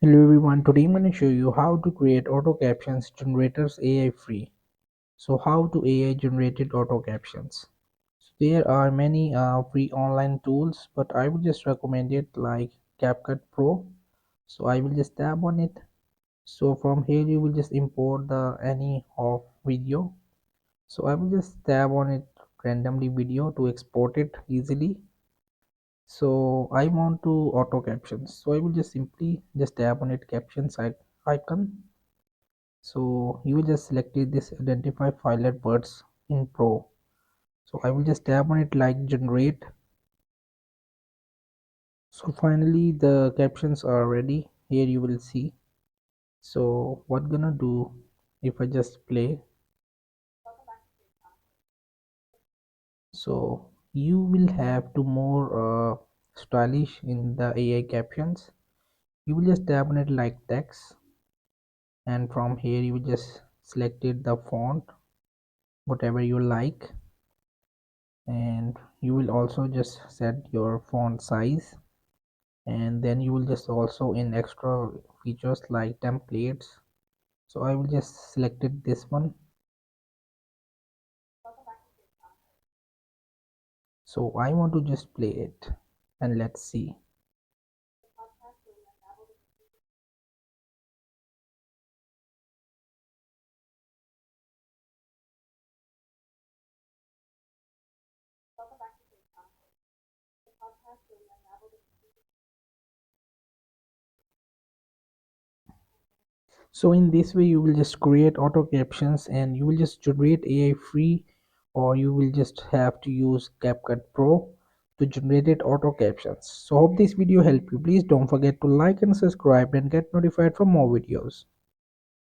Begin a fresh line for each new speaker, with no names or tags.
Hello everyone, today I'm going to show you how to create auto captions generators AI free. So how to AI generated auto captions. So there are many free online tools, but I would just recommend it like CapCut Pro. So I will just tap on it. So from here you will just import the any of video. So I will just tap on it randomly video to export it easily. So I want to auto captions. So I will just simply just tap on it captions icon. So you will just select this identify file at words in pro. So I will just tap on it like generate. So finally the captions are ready. Here you will see. So what gonna do if I just play? So you will have to more stylish in the AI captions. You will just tap on it like text, and from here you will just select it the font whatever you like, and you will also just set your font size, and then you will just also in extra features like templates. So I will just select it this one. So I want to just play it and let's see. So in this way you will just create auto captions and you will just generate AI free, or you will just have to use CapCut Pro to generate it auto captions. So hope this video helped you. Please don't forget to like and subscribe and get notified for more videos.